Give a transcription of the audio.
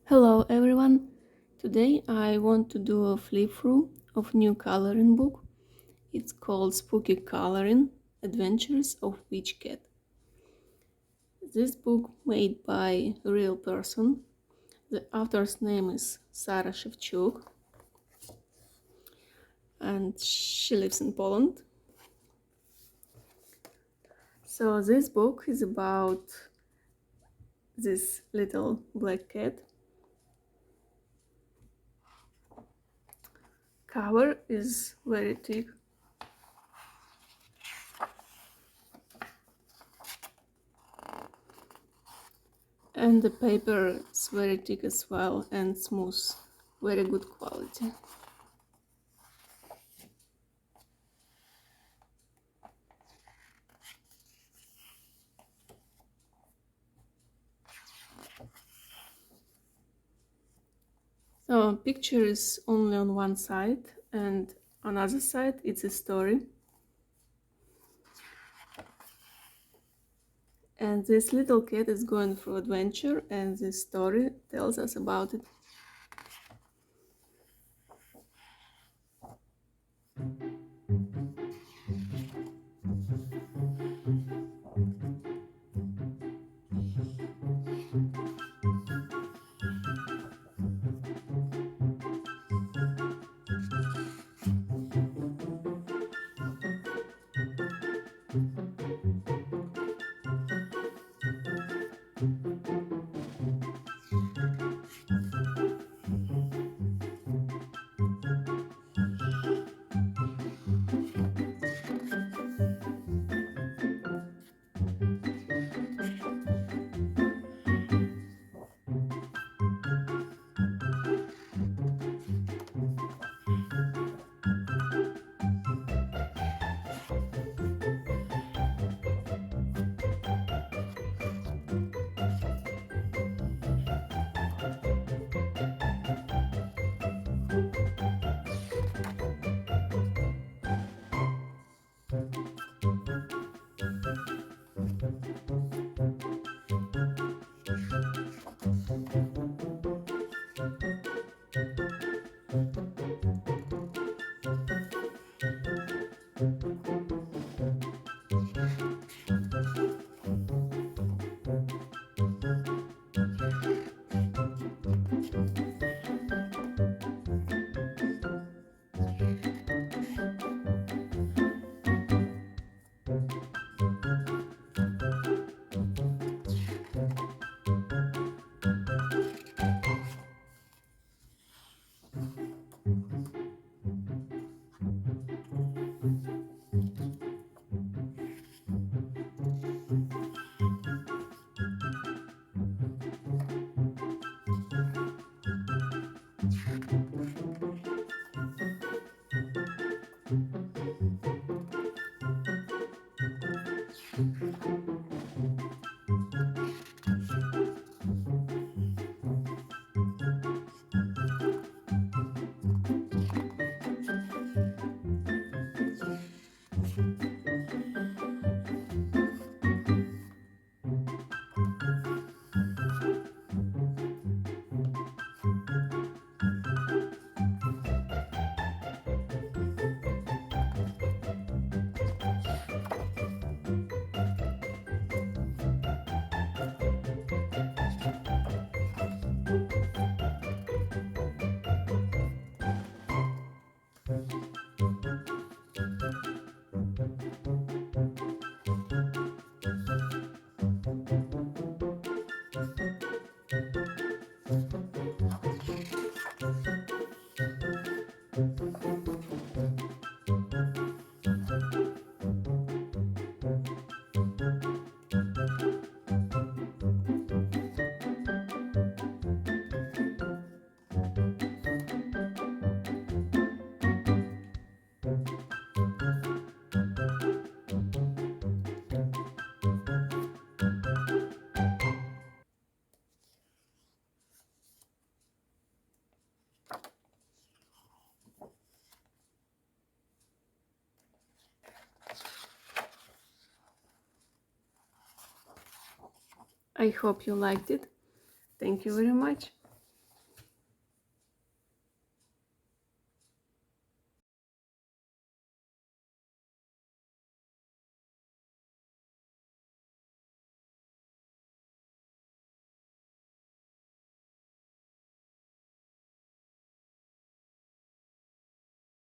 Hello everyone! Today I want to do a flip through of new coloring book. It's called Spooky Coloring Adventures of Witch Cat. This book made by a real person. The author's name is Sara Szewczyk and she lives in Poland. So this book is about this little black cat. Cover is very thick. And the paper is very thick as well and smooth, very good quality. So picture is only on one side and on the other side it's a story. And this little cat is going through adventure and this story tells us about it. I hope you liked it. Thank you very much.